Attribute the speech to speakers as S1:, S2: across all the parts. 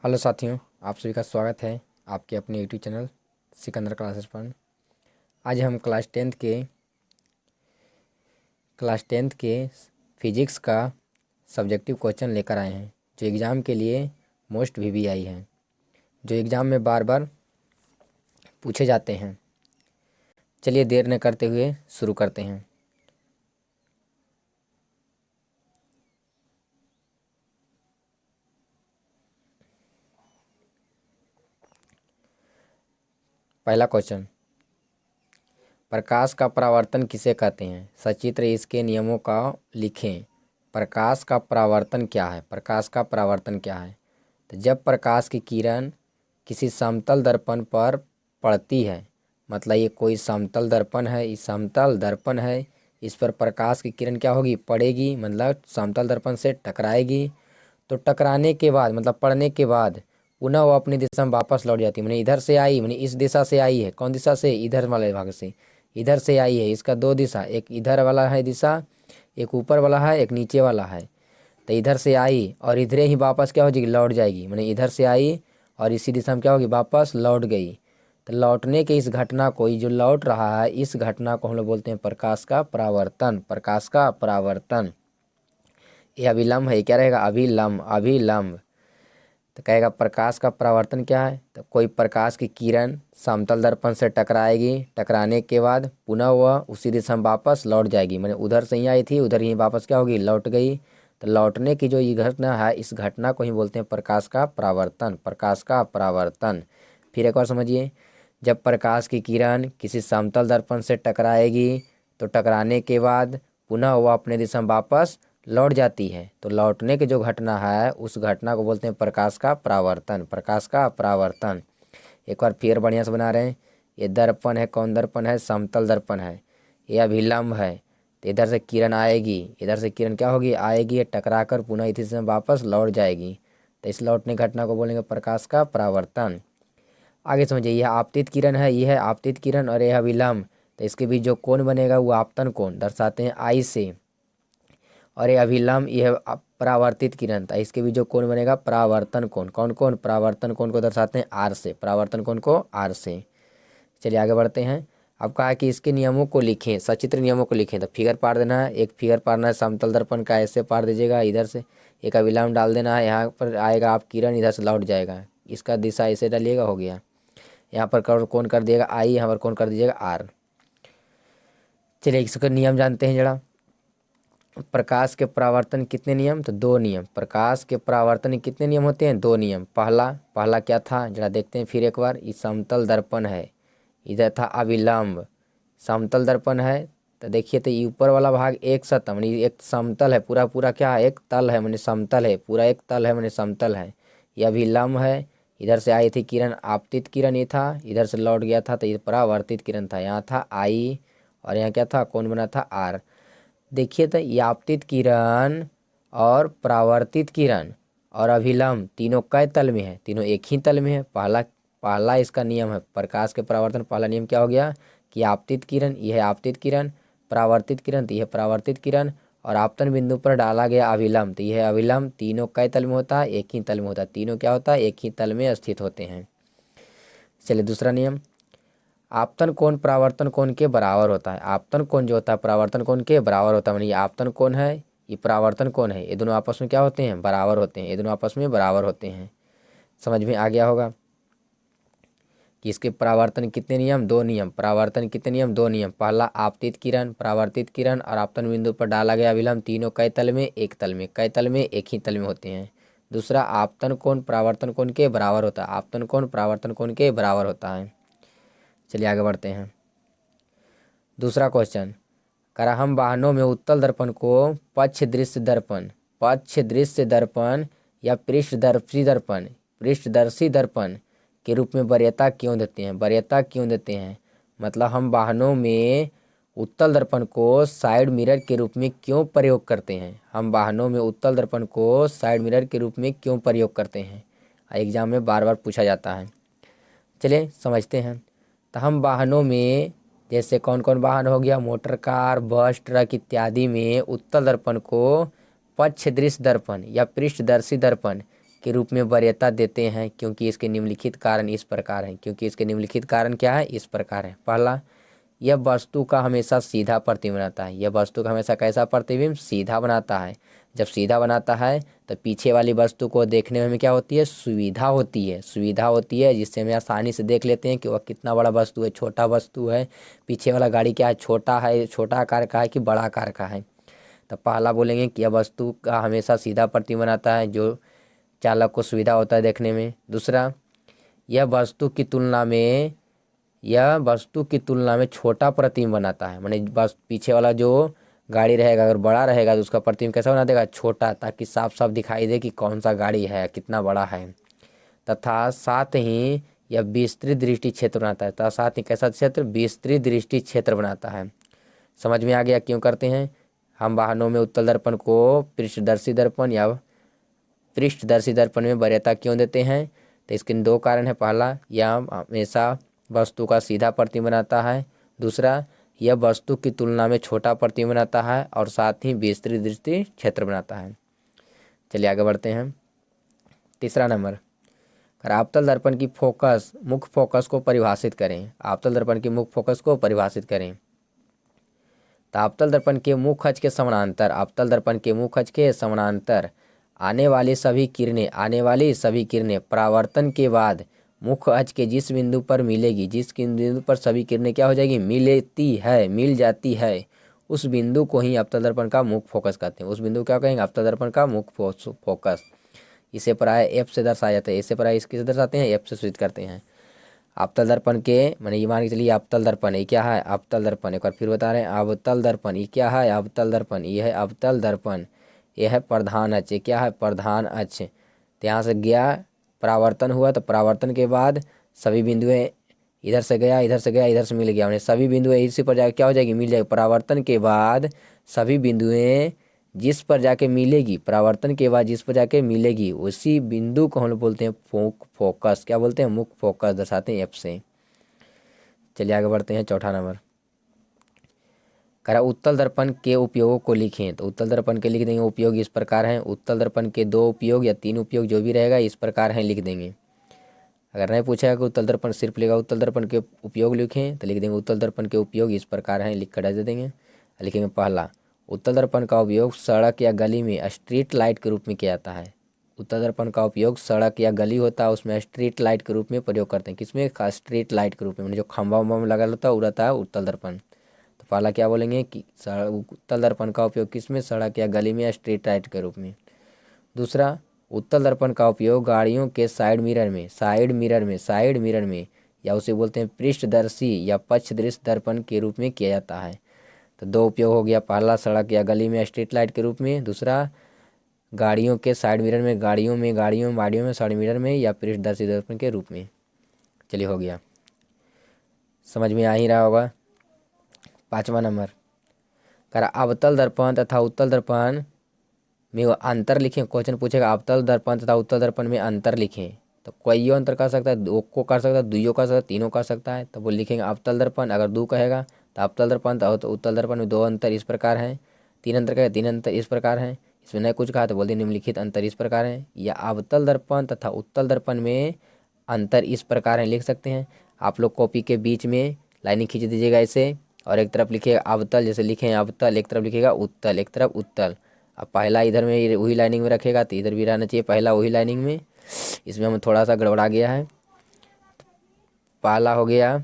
S1: Hello साथियों, आप सभी का स्वागत है आपके अपने यूट्यूब चैनल सिकंदर क्लासेस पर। आज हम क्लास टेंथ के फिजिक्स का सब्जेक्टिव क्वेश्चन लेकर आए हैं जो एग्ज़ाम के लिए मोस्ट VVI हैं, जो एग्ज़ाम में बार बार पूछे जाते हैं। चलिए देर न करते हुए शुरू करते हैं। पहला क्वेश्चन, प्रकाश का परावर्तन किसे कहते हैं? सचित्र इसके नियमों का लिखें। प्रकाश का परावर्तन क्या है? प्रकाश का परावर्तन क्या है? तो जब प्रकाश की किरण किसी समतल दर्पण पर पड़ती है, मतलब ये कोई समतल दर्पण है, इस समतल दर्पण है, इस पर प्रकाश की किरण क्या होगी? पड़ेगी, मतलब समतल दर्पण से टकराएगी। तो टकराने के बाद मतलब पड़ने के बाद पुनः वो अपनी दिशा में वापस लौट जाती है। मैंने इधर से आई, मैंने इस दिशा से आई है। कौन दिशा से? इधर वाले भाग से, इधर से आई है। इसका दो दिशा, एक इधर वाला है दिशा, एक ऊपर वाला है, एक नीचे वाला है। तो इधर से आई और इधर ही वापस क्या हो जाएगी? लौट जाएगी। मैंने इधर से आई और इसी दिशा में क्या होगी? वापस लौट गई। तो लौटने के इस घटना को, ये जो लौट रहा है, इस घटना को हम लोग बोलते हैं प्रकाश का परावर्तन। प्रकाश का परावर्तन। ये अभिलंब है, क्या रहेगा? अभिलंब, अभिलंब। तो कहेगा प्रकाश का परावर्तन क्या है? तो कोई प्रकाश की किरण समतल दर्पण से टकराएगी, टकराने के बाद पुनः वह उसी दिशा में वापस लौट जाएगी। मैंने उधर से ही आई थी, उधर ही वापस क्या होगी? लौट गई। तो लौटने की जो ये घटना है, इस घटना को ही बोलते हैं प्रकाश का परावर्तन। प्रकाश का परावर्तन। फिर एक बार समझिए, जब प्रकाश की किरण किसी समतल दर्पण से टकराएगी तो टकराने के बाद पुनः वह अपने दिशा में वापस लौट जाती है। तो लौटने की जो घटना है, उस घटना को बोलते हैं प्रकाश का परावर्तन। प्रकाश का परावर्तन। एक बार फिर बढ़िया से बना रहे हैं। ये दर्पण है, कौन दर्पण है? समतल दर्पण है। ये अभिलंब है, तो इधर से किरण आएगी, इधर से किरण क्या होगी? आएगी, ये टकराकर पुनः इसी से वापस लौट जाएगी। तो इस लौटने घटना को बोलेंगे प्रकाश का परावर्तन। आगे समझिए, यह आपतित किरण है, यह है आपतित किरण और यह अभिलंब। तो इसके बीच जो कोण बनेगा वो आपतन कोण दर्शाते हैं I से। और ये अभिलंब, यह परावर्तित किरण था, इसके भी जो कोण बनेगा परावर्तन कोण। कौन कोण? परावर्तन कोण को दर्शाते हैं R से। परावर्तन कोण को R से। चलिए आगे बढ़ते हैं। अब कहा कि इसके नियमों को लिखें, सचित्र नियमों को लिखें। तो फिगर पार देना है, एक फिगर पारना है समतल दर्पण का, ऐसे पार दीजिएगा इधर से। एक अभिलंब डाल देना है, यहाँ पर आएगा आप किरण, इधर से लौट जाएगा, इसका दिशा ऐसे डालिएगा, हो गया। यहाँ पर कौन कर दिएगा? I, यहाँ पर कौन कर दीजिएगा? R। चलिए इसका नियम जानते हैं जरा। प्रकाश के परावर्तन कितने नियम? तो 2 नियम। प्रकाश के परावर्तन के कितने नियम होते हैं? 2 नियम। पहला क्या था जरा देखते हैं फिर एक बार। ये समतल दर्पण है, इधर था अभिलंब। समतल दर्पण है तो देखिए, तो ये ऊपर वाला भाग एक सतह, मैंने एक समतल है, पूरा पूरा क्या है? एक तल है, मैंने समतल है, पूरा एक तल है, मैंने समतल है। ये अभिलंब है, इधर से आई थी किरण, आपतित किरण ये था, इधर से लौट गया था तो ये परावर्तित किरण था। यहाँ था I और यहाँ क्या था? कौन बना था? R। देखिए, तो ये आपतित किरण और परावर्तित किरण और अभिलंब तीनों कै तल में है? तीनों एक ही तल में है। पहला इसका नियम है प्रकाश के परावर्तन। पहला नियम क्या हो गया कि आपतित किरण, यह है आपतित किरण, परावर्तित किरण तो यह परावर्तित किरण, और आपतन बिंदु पर डाला गया अभिलंब तो यह है अभिलंब। तीनों कै तल में होता है? एक ही तल में होता है। तीनों क्या होता है? एक ही तल में स्थित होते हैं। चलिए दूसरा नियम, आपतन कोण परावर्तन कोण के बराबर होता है। आपतन कोण जो होता है परावर्तन कोण के बराबर होता है। मानिए ये आपतन कोण है, ये परावर्तन कोण है, ये दोनों आपस में क्या होते हैं? बराबर होते हैं। ये दोनों आपस में बराबर होते हैं। समझ में आ गया होगा कि इसके परावर्तन कितने नियम? 2 नियम। परावर्तन कितने नियम? 2 नियम। पहला आपतित किरण, परावर्तित किरण और आपतन बिंदु पर डाला गया अभिलंब तीनों कै तल में? एक तल में। कै तल में? एक ही तल में होते हैं। दूसरा, आपतन कोण परावर्तन कोण के बराबर होता है। आपतन कोण परावर्तन कोण के बराबर होता है। चलिए आगे बढ़ते हैं। दूसरा क्वेश्चन, हम वाहनों में उत्तल दर्पण को पक्ष दृश्य दर्पण या पृष्ठदर्शी दर्पण के रूप में वरीयता क्यों देते हैं? वरीयता क्यों देते हैं मतलब हम वाहनों में उत्तल दर्पण को साइड मिरर के रूप में क्यों प्रयोग करते हैं? हम वाहनों में उत्तल दर्पण को साइड मिरर के रूप में क्यों प्रयोग करते हैं? एग्जाम में बार बार पूछा जाता है। चलिए समझते हैं। तो हम वाहनों में, जैसे कौन कौन वाहन हो गया? मोटर कार, बस, ट्रक इत्यादि में उत्तल दर्पण को पक्ष दृश्य दर्पण या पृष्ठदर्शी दर्पण के रूप में वरीयता देते हैं क्योंकि इसके निम्नलिखित कारण इस प्रकार हैं। क्योंकि इसके निम्नलिखित कारण क्या है, इस प्रकार है। पहला, यह वस्तु का हमेशा सीधा प्रतिबिंब बनाता है। यह वस्तु का हमेशा कैसा प्रतिबिंब, सीधा बनाता है। जब सीधा बनाता है तो पीछे वाली वस्तु को देखने में हमें क्या होती है, सुविधा होती है। सुविधा होती है जिससे हम आसानी से देख लेते हैं कि वह कितना बड़ा वस्तु है, छोटा वस्तु है, पीछे वाला गाड़ी क्या है, छोटा है, छोटा आकार का है कि बड़ा आकार का है। तो पहला बोलेंगे कि यह वस्तु का हमेशा सीधा प्रतिबिंब बनाता है, जो चालक को सुविधा होता है देखने में। दूसरा, यह वस्तु की तुलना में छोटा प्रतिबिंब बनाता है। माने बस पीछे वाला जो गाड़ी रहेगा अगर बड़ा रहेगा तो उसका प्रतिबिंब कैसा बना देगा, छोटा, ताकि साफ साफ दिखाई दे कि कौन सा गाड़ी है, कितना बड़ा है। तथा साथ ही यह विस्तृत दृष्टि क्षेत्र बनाता है। तथा साथ ही कैसा क्षेत्र, विस्तृत दृष्टि क्षेत्र बनाता है। समझ में आ गया क्यों करते हैं हम वाहनों में उत्तल दर्पण को पृष्ठदर्शी दर्पण या पृष्ठदर्शी दर्पण में वरीयता क्यों देते हैं? तो इसके दो कारण है। पहला, यह हमेशा वस्तु का सीधा प्रतिबिंब बनाता है। दूसरा, यह वस्तु की तुलना में छोटा प्रतिबिंब बनाता है और साथ ही विस्तृत दृष्टि क्षेत्र बनाता है। चलिए आगे बढ़ते हैं। तीसरा नंबर, आपतल दर्पण की मुख्य फोकस को परिभाषित करें। आपतल दर्पण की मुख्य फोकस को परिभाषित करें। तो आपतल दर्पण के मुख्य अक्ष के समानांतर आने वाली सभी किरणें परावर्तन के बाद मुख्य अक्ष के जिस बिंदु पर मिलेगी, जिस बिंदु पर सभी किरणें क्या हो जाएगी, मिल जाती है, उस बिंदु को ही आपतल दर्पण का मुख्य फोकस कहते हैं। उस बिंदु क्या कहेंगे, आपतल दर्पण का मुख्य फोकस। इसे प्राय एफ से दर्शाया जाता है। इसे प्राय इसके दर्शाते हैं, एफ से सूचित करते हैं। आपतल दर्पण के माने ये मान के चलिए आपतल दर्पण, ये क्या है, आपतल दर्पण। एक बार फिर बता रहे हैं, अवतल दर्पण ये क्या है, अवतल दर्पण ये है अवतल दर्पण। यह है प्रधान अक्ष, ये क्या है, प्रधान अक्ष। तो यहाँ से गया परावर्तन हुआ, तो परावर्तन के बाद सभी बिंदुएं इधर से गया, इधर से गया, इधर से मिल गया, सभी बिंदुएं इसी पर जाकर क्या हो जाएगी, मिल जाएगी। परावर्तन के बाद सभी बिंदुएं जिस पर जाके मिलेगी, परावर्तन के बाद जिस पर जाके मिलेगी, उसी बिंदु को हम लोग बोलते हैं फोकस। क्या बोलते हैं, मुख्य फोकस दर्शाते हैं एफ से। चलिए आगे बढ़ते हैं। चौथा नंबर, करा उत्तल दर्पण के उपयोगों को लिखें। तो उत्तल दर्पण के लिख देंगे उपयोग इस प्रकार हैं। उत्तल दर्पण के 2 उपयोग या 3 उपयोग जो भी रहेगा इस प्रकार हैं, लिख देंगे। अगर नहीं पूछेगा कि उत्तल दर्पण सिर्फ लिखा उत्तल दर्पण के उपयोग लिखें, तो लिख देंगे उत्तल दर्पण के उपयोग इस प्रकार हैं, लिख कर दे देंगे। लिखेंगे पहला, उत्तल दर्पण का उपयोग सड़क या गली में स्ट्रीट लाइट के रूप में किया जाता है। उत्तल दर्पण का उपयोग सड़क या गली होता है उसमें स्ट्रीट लाइट के रूप में प्रयोग करते हैं। किसमें, स्ट्रीट लाइट के रूप में, जो खंभा उम्बा में लगा होता है वो रहता है उत्तल दर्पण। तो पहला क्या बोलेंगे कि उत्तल दर्पण का उपयोग किसमें, सड़क या गली में स्ट्रीट लाइट के रूप में। दूसरा, उत्तल दर्पण का उपयोग गाड़ियों के साइड मिरर में या उसे बोलते हैं पृष्ठदर्शी या पक्षदृष्टि दर्पण के रूप में किया जाता है। तो 2 उपयोग हो गया, पहला सड़क या गली में स्ट्रीट लाइट के रूप में, दूसरा गाड़ियों के साइड मिरर में, गाड़ियों में साइड मिरर में या पृष्ठदर्शी दर्पण के रूप में। चलिए हो गया, समझ में आ ही रहा होगा। 5वां नंबर, करा अवतल दर्पण तथा उत्तल दर्पण में अंतर लिखें। क्वेश्चन पूछेगा अवतल दर्पण तथा उत्तल दर्पण में अंतर लिखें। तो कोई अंतर कर सकता है, 2 को कर सकता है, 2 कर सकता है, 3 कर सकता है। तो वो लिखेंगे अवतल दर्पण, अगर 2 कहेगा तो अवतल दर्पण तो उत्तल दर्पण में 2 अंतर इस प्रकार हैं। 3 अंतर कहेगा 3 अंतर इस प्रकार हैं। इसमें नहीं कुछ कहा तो बोल दिए निम्नलिखित अंतर इस प्रकार हैं। या अवतल दर्पण तथा उत्तल दर्पण में अंतर इस प्रकार हैं, लिख सकते हैं। आप लोग कॉपी के बीच में लाइनिंग खींच दीजिएगा ऐसे, और एक तरफ लिखिएगा अवतल, जैसे लिखे हैं अवतल, एक तरफ लिखिएगा उत्तल, एक तरफ उत्तल। अब पहला इधर में वही लाइनिंग में रखेगा तो इधर भी रहना चाहिए पहला वही लाइनिंग में। इसमें हम थोड़ा सा गड़बड़ा गया है। पहला हो गया,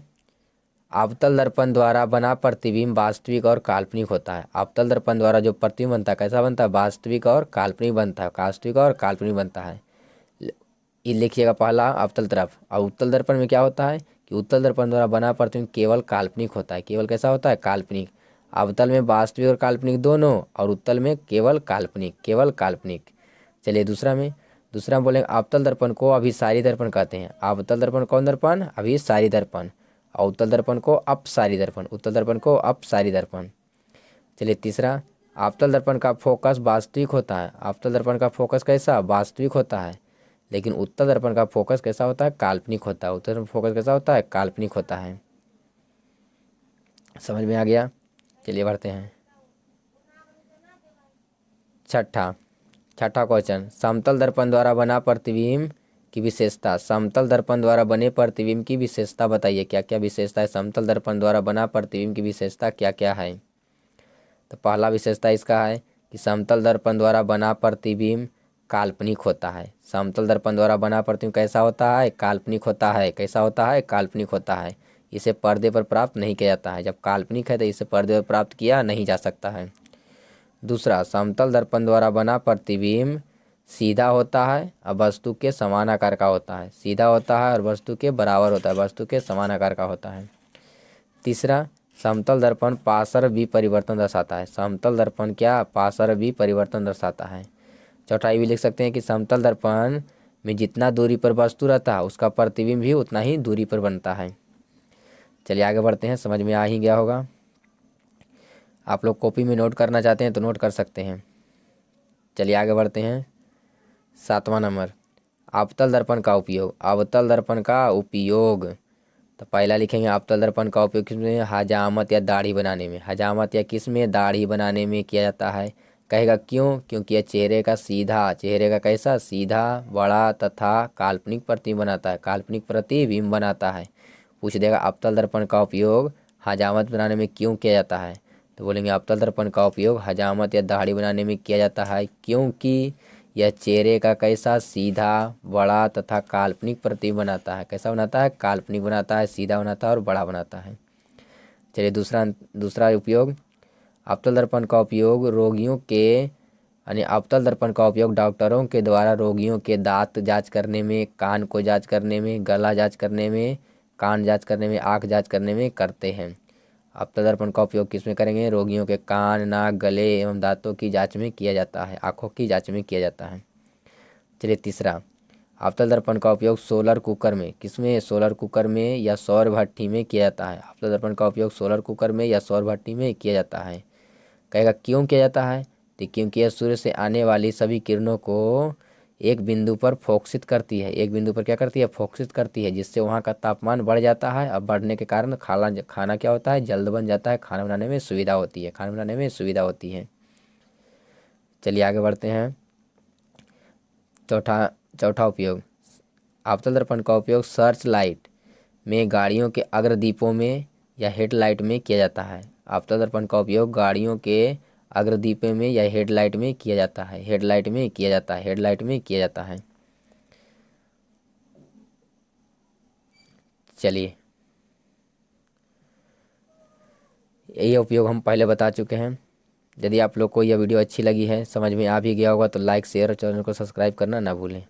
S1: अवतल दर्पण द्वारा बना प्रतिबिंब वास्तविक और काल्पनिक होता है। अवतल दर्पण द्वारा जो प्रतिबिंब बनता है कैसा बनता है, वास्तविक और काल्पनिक बनता है, वास्तविक और काल्पनिक बनता है। ये लिखिएगा पहला अवतल तरफ। और उत्तल दर्पण में क्या होता है कि उत्तल दर्पण द्वारा बना प्रतिबिंब केवल काल्पनिक होता है। केवल कैसा होता है, काल्पनिक। अवतल में वास्तविक और काल्पनिक दोनों, और उत्तल में केवल काल्पनिक। चलिए दूसरा में बोलेंगे अवतल दर्पण को अभिसारी दर्पण कहते हैं। अवतल दर्पण कौन दर्पण, अभिसारी दर्पण। और उत्तल दर्पण को अपसारी दर्पण। चलिए तीसरा, अवतल दर्पण का फोकस वास्तविक होता है। अवतल दर्पण का फोकस कैसा, वास्तविक होता है। लेकिन उत्तल दर्पण का फोकस कैसा होता है, काल्पनिक होता है। उत्तल दर्पण फोकस कैसा होता है, काल्पनिक होता है। समझ में आ गया। चलिए बढ़ते हैं। छठा क्वेश्चन, समतल दर्पण द्वारा बना प्रतिबिंब की विशेषता। समतल दर्पण द्वारा बने प्रतिबिंब की विशेषता बताइए, क्या क्या विशेषता है समतल दर्पण द्वारा बना प्रतिबिंब की विशेषता क्या क्या है। तो पहला विशेषता इसका है कि समतल दर्पण द्वारा बना प्रतिबिंब काल्पनिक होता है। समतल दर्पण द्वारा बना प्रतिबिंब कैसा होता है, काल्पनिक होता है। कैसा होता है, काल्पनिक होता है। इसे पर्दे पर प्राप्त नहीं किया जाता है। जब काल्पनिक है तो इसे पर्दे पर प्राप्त किया नहीं जा सकता है। दूसरा, समतल दर्पण द्वारा बना प्रतिबिंब सीधा होता है और वस्तु के समान आकार का होता है। सीधा होता है और वस्तु के बराबर होता है, वस्तु के समान आकार का होता है। तीसरा, समतल दर्पण पार्श्व विपरिवर्तन दर्शाता है। समतल दर्पण क्या, पार्श्व विपरिवर्तन दर्शाता है। चौथा भी लिख सकते हैं कि समतल दर्पण में जितना दूरी पर वस्तु रहता है उसका प्रतिबिंब भी उतना ही दूरी पर बनता है। चलिए आगे बढ़ते हैं, समझ में आ ही गया होगा। आप लोग कॉपी में नोट करना चाहते हैं तो नोट कर सकते हैं। चलिए आगे बढ़ते हैं। 7वां नंबर, अवतल दर्पण का उपयोग। अवतल दर्पण का उपयोग, तो पहला लिखेंगे अवतल दर्पण का उपयोग किसमें, हजामत या दाढ़ी बनाने में। हजामत या किसमें, दाढ़ी बनाने में किया जाता है। कहेगा क्यों, क्योंकि यह चेहरे का सीधा, चेहरे का कैसा, सीधा, बड़ा तथा काल्पनिक प्रतिबिंब बनाता है। काल्पनिक प्रतिबिंब बनाता है। पूछ देगा अवतल दर्पण का उपयोग हजामत बनाने में क्यों किया जाता है, तो बोलेंगे अवतल दर्पण का उपयोग हजामत या दाढ़ी बनाने में किया जाता है क्योंकि यह चेहरे का कैसा, सीधा, बड़ा तथा काल्पनिक प्रतिबिंब बनाता है। कैसा बनाता है, काल्पनिक बनाता है, सीधा बनाता है और बड़ा बनाता है। चलिए दूसरा उपयोग, अवतल दर्पण का उपयोग रोगियों के यानी अवतल दर्पण का उपयोग डॉक्टरों के द्वारा रोगियों के दांत जांच करने में, कान को जांच करने में, गला जांच करने में, कान जांच करने में, आँख जांच करने में करते हैं। अवतल दर्पण का उपयोग किस में करेंगे, रोगियों के कान, नाक, गले एवं दांतों की जांच में किया जाता है, आँखों की जांच में किया जाता है। चलिए तीसरा, अवतल दर्पण का उपयोग सोलर कुकर में, किसमें, सोलर कुकर में या सौर भट्ठी में किया जाता है। अवतल दर्पण का उपयोग सोलर कुकर में या सौर भट्ठी में किया जाता है। कहेगा क्यों किया जाता है, तो क्योंकि यह सूर्य से आने वाली सभी किरणों को एक बिंदु पर फोकसित करती है। एक बिंदु पर क्या करती है, फोकसित करती है, जिससे वहाँ का तापमान बढ़ जाता है। अब बढ़ने के कारण खाना क्या होता है, जल्द बन जाता है, खाना बनाने में सुविधा होती है, खाना बनाने में सुविधा होती है। चलिए आगे बढ़ते हैं। चौथा उपयोग, अवतल दर्पण का उपयोग सर्च लाइट में, गाड़ियों के अग्रदीपों में या हेडलाइट में किया जाता है। अवतल दर्पण का उपयोग गाड़ियों के अग्रदीपों में या हेडलाइट में किया जाता है। हेडलाइट में किया जाता है, हेडलाइट में किया जाता है। चलिए यही उपयोग हम पहले बता चुके हैं। यदि आप लोग को यह वीडियो अच्छी लगी है, समझ में आ भी गया होगा, तो लाइक, शेयर और चैनल को सब्सक्राइब करना ना भूलें।